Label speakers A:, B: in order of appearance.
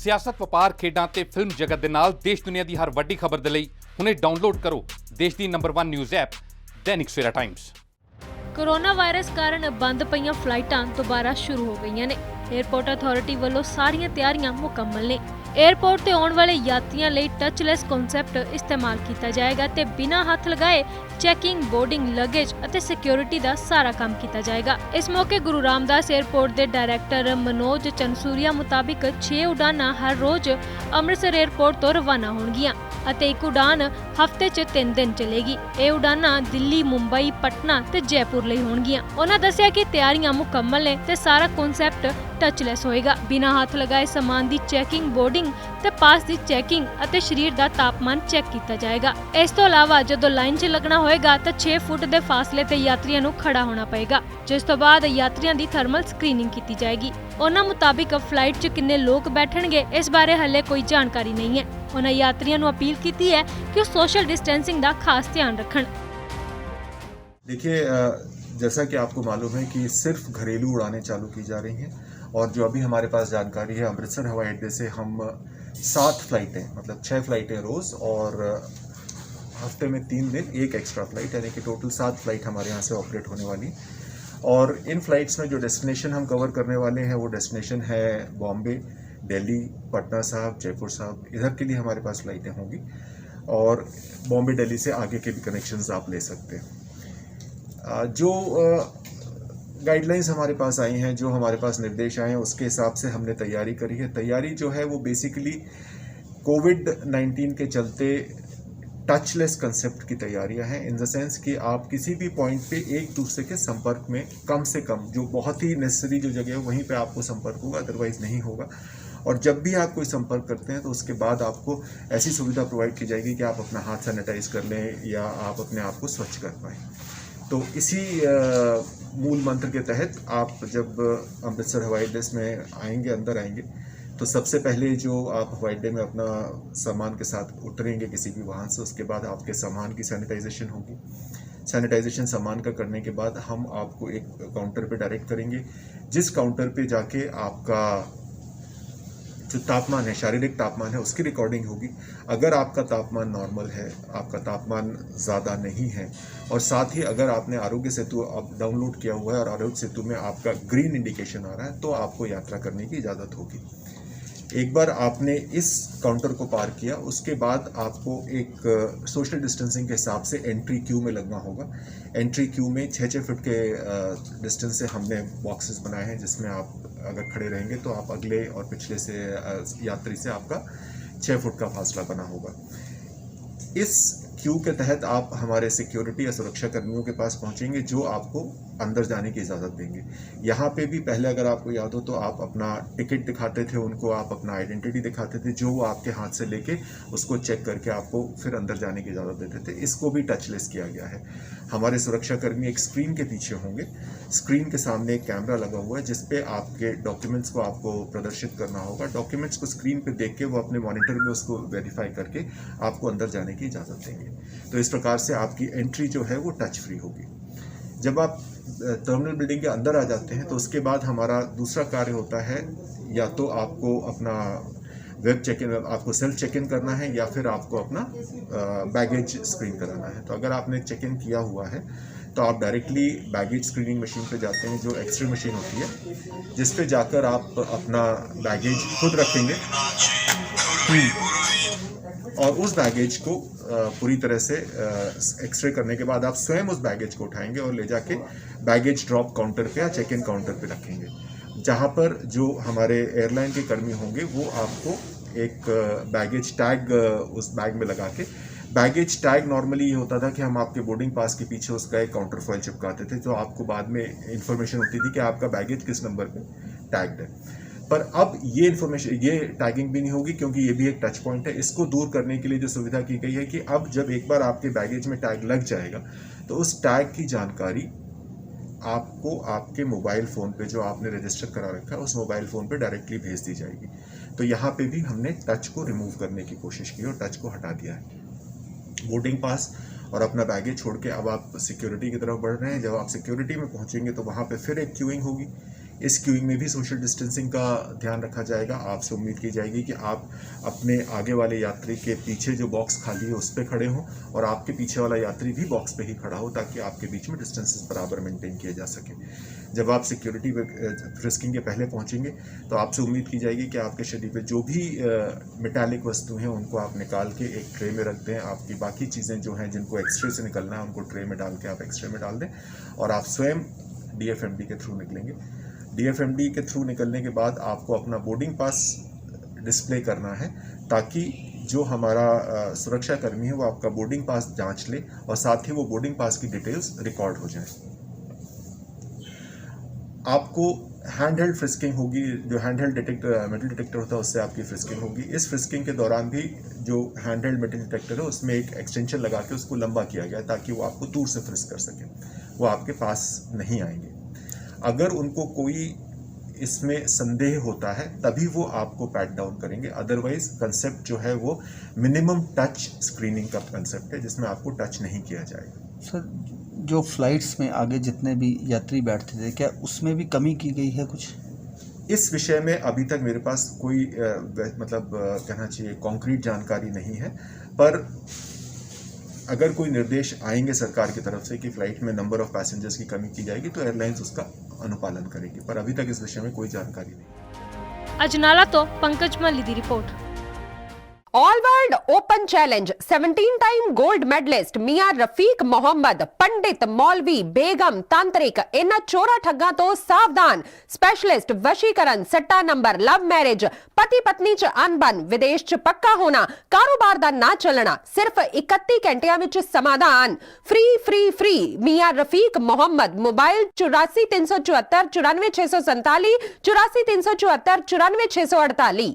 A: सियासत, ਵਪਾਰ, ਖੇਡਾਂ ਤੇ ਫਿਲਮ ਜਗਤ ਦੇ ਨਾਲ ਦੇਸ਼ ਦੁਨੀਆ ਦੀ ਹਰ ਵੱਡੀ ਖਬਰ ਦੇ ਲਈ ਹੁਣੇ ਡਾਊਨਲੋਡ ਕਰੋ ਦੇਸ਼ ਦੀ number 1 news app Dainik Savera Times.
B: Corona virus ਕਾਰਨ ਬੰਦ ਪਈਆਂ ਫਲਾਈਟਾਂ ਦੁਬਾਰਾ ਸ਼ੁਰੂ ਹੋ ਗਈਆਂ ਨੇ। 에ਅਰਪੋਰਟ ਅਥਾਰਟੀ ਵੱਲੋਂ ਸਾਰੀਆਂ ਤਿਆਰੀਆਂ ਮੁਕੰਮਲ ਨੇ। 에ਅਰਪੋਰਟ ਤੇ ਆਉਣ ਵਾਲੇ ਯਾਤਰੀਆਂ ਲਈ ਟੱਚਲੈਸ ਕਨਸੈਪਟ ਇਸਤੇਮਾਲ ਕੀਤਾ ਜਾਏਗਾ ਤੇ ਬਿਨਾਂ ਹੱਥ ਲਗਾਏ ਚੈਕਿੰਗ, ਬੋਰਡਿੰਗ, ਲਗੇਜ ਅਤੇ ਸਿਕਿਉਰਿਟੀ ਦਾ ਸਾਰਾ ਕੰਮ ਕੀਤਾ ਜਾਏਗਾ। ਇਸ ਮੌਕੇ ਗੁਰੂ ਰਾਮਦਾਸ 에ਅਰਪੋਰਟ ਦੇ ਡਾਇਰੈਕਟਰ ਮਨੋਜ ਚੰਸੂਰੀਆ ਮੁਤਾਬਿਕ 6 ਉਡਾਨਾਂ ਹਰ ਰੋਜ਼ ਅੰਮ੍ਰਿਤਸਰ 에ਅਰਪੋਰਟ ਤੋਂ ਰਵਾਨਾ ਹੋਣਗੀਆਂ ਅਤੇ ਇੱਕ ਉਡਾਨ ਹਫ਼ਤੇ 'ਚ 3 ਦਿਨ ਚੱਲੇਗੀ। ਇਹ ਉਡਾਨਾਂ ਦਿੱਲੀ, ਮੁੰਬਈ, ਪਟਨਾ ਤੇ ਜੈਪੁਰ ਲਈ ਹੋਣਗੀਆਂ। ਉਹਨਾਂ ਦੱਸਿਆ ਕਿ ਤਿਆਰੀਆਂ ਮੁਕੰਮਲ ਨੇ ਤੇ ਸਾਰਾ ਕਨਸੈਪਟ ਟੱਚਲੈਸ ਹੋਏਗਾ। ਬਿਨਾਂ ਹੱਥ ਲਗਾਏ ਸਮਾਨ ਦੀ ਚੈਕਿੰਗ, ਬੋਰਡਿੰਗ ਤੇ ਪਾਸ ਦੀ ਚੈਕਿੰਗ ਅਤੇ ਸਰੀਰ ਦਾ ਤਾਪਮਾਨ ਚੈੱਕ ਕੀਤਾ ਜਾਏਗਾ। ਇਸ ਤੋਂ ਇਲਾਵਾ ਜਦੋਂ ਲਾਈਨ 'ਚ ਲੱਗਣਾ ਹੋਏਗਾ ਤਾਂ 6 ਫੁੱਟ ਦੇ ਫਾਸਲੇ ਤੇ ਯਾਤਰੀਆਂ ਨੂੰ ਖੜਾ ਹੋਣਾ ਪਏਗਾ, ਜਿਸ ਤੋਂ ਬਾਅਦ ਯਾਤਰੀਆਂ ਦੀ ਥਰਮਲ ਸਕਰੀਨਿੰਗ ਕੀਤੀ ਜਾਏਗੀ। ਉਹਨਾਂ ਮੁਤਾਬਿਕ ਫਲਾਈਟ 'ਚ ਕਿੰਨੇ ਲੋਕ ਬੈਠਣਗੇ ਇਸ ਬਾਰੇ ਹਲੇ ਕੋਈ ਜਾਣਕਾਰੀ नहीं है। ਉਹਨਾਂ ਯਾਤਰੀਆਂ ਨੂੰ अपील की है कि वो सोशल डिस्टेंसिंग का खास ध्यान रखें।
C: देखिए, जैसा कि आपको मालूम है कि सिर्फ घरेलू उड़ानें चालू की जा रही हैं और जो अभी हमारे पास जानकारी है, अमृतसर हवाई अड्डे से हम 7 फ्लाइटें, मतलब 6 फ्लाइटें रोज़ और हफ्ते में 3 दिन एक एक्स्ट्रा फ्लाइट, यानी कि टोटल 7 फ्लाइट हमारे यहाँ से ऑपरेट होने वाली। और इन फ्लाइट्स में जो डेस्टिनेशन हम कवर करने वाले हैं वो डेस्टिनेशन है बॉम्बे, दिल्ली, पटना साहब, जयपुर साहब। इधर के लिए हमारे पास फ़्लाइटें होंगी और बॉम्बे, दिल्ली से आगे के भी कनेक्शंस आप ले सकते हैं। जो गाइडलाइंस हमारे पास आई हैं, जो हमारे पास निर्देश आए हैं, उसके हिसाब से हमने तैयारी करी है। तैयारी जो है वो बेसिकली कोविड-19 के चलते टचलेस कंसेप्ट की तैयारियां हैं, इन द सेंस कि आप किसी भी पॉइंट पे एक दूसरे के संपर्क में कम से कम, जो बहुत ही नेसेसरी जो जगह है वहीं पे आपको संपर्क होगा, अदरवाइज नहीं होगा। और जब भी आप कोई संपर्क करते हैं तो उसके बाद आपको ऐसी सुविधा प्रोवाइड की जाएगी कि आप अपना हाथ सैनिटाइज कर लें या आप अपने आप को स्वच्छ कर पाएँ। तो इसी मूल मंत्र के तहत आप जब अमृतसर हवाई अड्डे में आएंगे, अंदर आएंगे, तो सबसे पहले जो आप हवाई अड्डे में अपना सामान के साथ उतरेंगे किसी भी वाहन से, उसके बाद आपके सामान की सैनिटाइजेशन होगी। सैनिटाइजेशन सामान का करने के बाद हम आपको एक काउंटर पे डायरेक्ट करेंगे, जिस काउंटर पे जाके आपका जो तापमान है, शारीरिक तापमान है, उसकी रिकॉर्डिंग होगी। अगर आपका तापमान नॉर्मल है, आपका तापमान ज़्यादा नहीं है, और साथ ही अगर आपने आरोग्य सेतु आप डाउनलोड किया हुआ है और आरोग्य सेतु में आपका ग्रीन इंडिकेशन आ रहा है, तो आपको यात्रा करने की इजाज़त होगी। एक बार आपने इस काउंटर को पार किया, उसके बाद आपको एक सोशल डिस्टेंसिंग के हिसाब से एंट्री क्यू में लगना होगा। एंट्री क्यू में 6-6 फुट के डिस्टेंस से हमने बॉक्सेस बनाए हैं, जिसमें आप अगर खड़े रहेंगे तो आप अगले और पिछले से यात्री से आपका 6 फुट का फासला बना होगा। इस क्यू के तहत आप हमारे सिक्योरिटी या सुरक्षा कर्मियों के पास पहुंचेंगे, जो आपको अंदर जाने की इजाज़त देंगे। यहाँ पे भी पहले अगर आपको याद हो तो आप अपना टिकट दिखाते थे उनको, आप अपना आइडेंटिटी दिखाते थे, जो वो आपके हाथ से लेके उसको चेक करके आपको फिर अंदर जाने की इजाज़त देते थे। इसको भी टचलेस किया गया है। हमारे सुरक्षा कर्मी एक स्क्रीन के पीछे होंगे, स्क्रीन के सामने एक कैमरा लगा हुआ है जिस पे आपके डॉक्यूमेंट्स को आपको प्रदर्शित करना होगा। डॉक्यूमेंट्स को स्क्रीन पे देख के वो अपने मॉनिटर में उसको वेरीफाई करके आपको अंदर जाने की इजाज़त देंगे। तो इस प्रकार से आपकी एंट्री जो है वो टच फ्री होगी। जब आप टर्मिनल बिल्डिंग के अंदर आ जाते हैं तो उसके बाद हमारा दूसरा कार्य होता है, या तो आपको अपना वेब चेक इन, आपको सेल्फ चेक इन करना है, या फिर आपको अपना बैगेज स्क्रीन कराना है। तो अगर आपने चेक इन किया हुआ है तो आप डायरेक्टली बैगेज स्क्रीनिंग मशीन पे जाते हैं, जो एक्सरे मशीन होती है, जिस पे जाकर आप अपना बैगेज खुद रखेंगे और उस बैगेज को पूरी तरह से एक्सरे करने के बाद आप स्वयं उस बैगेज को उठाएंगे और ले जाके बैगेज ड्रॉप काउंटर पे या चेक इन काउंटर पे रखेंगे, जहां पर जो हमारे एयरलाइन के कर्मी होंगे वो आपको एक बैगेज टैग उस बैग में लगा के, बैगेज टैग नॉर्मली ये होता था कि हम आपके बोर्डिंग पास के पीछे उसका एक काउंटर फॉइल चिपकाते थे, जो आपको बाद में इंफॉर्मेशन होती थी कि आपका बैगेज किस नंबर पे टैग्ड है। पर अब ये इन्फॉर्मेशन, ये टैगिंग भी नहीं होगी, क्योंकि ये भी एक टच पॉइंट है। इसको दूर करने के लिए जो सुविधा की गई है कि अब जब एक बार आपके बैगेज में टैग लग जाएगा तो उस टैग की जानकारी आपको आपके मोबाइल फ़ोन पे, जो आपने रजिस्टर करा रखा है, उस मोबाइल फ़ोन पे डायरेक्टली भेज दी जाएगी। तो यहाँ पे भी हमने टच को रिमूव करने की कोशिश की और टच को हटा दिया है। बोर्डिंग पास और अपना बैगेज छोड़ के अब आप सिक्योरिटी की तरफ बढ़ रहे हैं। जब आप सिक्योरिटी में पहुँचेंगे तो वहाँ पर फिर एक क्यूइंग होगी। इस क्यूइंग में भी सोशल डिस्टेंसिंग का ध्यान रखा जाएगा। आपसे उम्मीद की जाएगी कि आप अपने आगे वाले यात्री के पीछे जो बॉक्स खाली है उस पर खड़े हों और आपके पीछे वाला यात्री भी बॉक्स पे ही खड़ा हो, ताकि आपके बीच में डिस्टेंसेस बराबर मेंटेन किए जा सके। जब आप सिक्योरिटी फ्रिस्किंग के पहले पहुंचेंगे तो आपसे उम्मीद की जाएगी कि आपके शरीर पे जो भी मेटालिक वस्तु हैं उनको आप निकाल के एक ट्रे में रख दें। आपकी बाकी चीज़ें जो हैं जिनको एक्सरे से निकलना है उनको ट्रे में डाल के आप एक्सरे में डाल दें और आप स्वयं DFMD के थ्रू निकलेंगे। DFMD के थ्रू निकलने के बाद आपको अपना बोर्डिंग पास डिस्प्ले करना है, ताकि जो हमारा सुरक्षा कर्मी है वो आपका बोर्डिंग पास जांच ले और साथ ही वो बोर्डिंग पास की डिटेल्स रिकॉर्ड हो जाए। आपको हैंड हेल्ड फ्रिस्किंग होगी, जो हैंड हेल्ड मेटल डिटेक्टर होता है उससे आपकी फ्रिस्किंग होगी। इस फ्रिस्किंग के दौरान भी जो हैंड हेल्ड मेटल डिटेक्टर है उसमें एक एक्सटेंशन लगा के उसको लंबा किया गया है ताकि वो आपको दूर से फ्रिस्क कर सके, वो आपके पास नहीं आएंगे। अगर उनको कोई इसमें संदेह होता है तभी वो आपको पैट डाउन करेंगे, अदरवाइज कंसेप्ट जो है वो मिनिमम टच स्क्रीनिंग का कंसेप्ट है जिसमें आपको टच नहीं किया जाएगा।
D: सर, जो फ्लाइट्स में आगे जितने भी यात्री बैठते थे, क्या उसमें भी कमी की गई है कुछ?
C: इस विषय में अभी तक मेरे पास कोई कहना चाहिए कॉन्क्रीट जानकारी नहीं है, पर अगर कोई निर्देश आएंगे सरकार की तरफ से कि फ्लाइट में नंबर ऑफ पैसेंजर्स की कमी की जाएगी तो एयरलाइंस उसका अनुपालन करेगी, पर अभी तक इस विषय में कोई जानकारी नहीं।
B: अजनाला तो पंकज मल्ली की रिपोर्ट।
E: All world open challenge 17 time gold medalist मियां रफीक मोहम्मद, पंडित, मौलवी, बेगम, तांत्रिक, इन्हां चोरा ठग्गां तो सावधान। स्पेशलिस्ट वशीकरण, सट्टा नंबर, लव मैरिज, पति पत्नी च अनबन, विदेश च पक्का होना, कारोबार दा ना चलना, सिर्फ 31 घंटियां विच समाधान। फ्री फ्री फ्री मियां रफीक मोहम्मद। मोबाइल 84 374 94 647 84 374 94 648।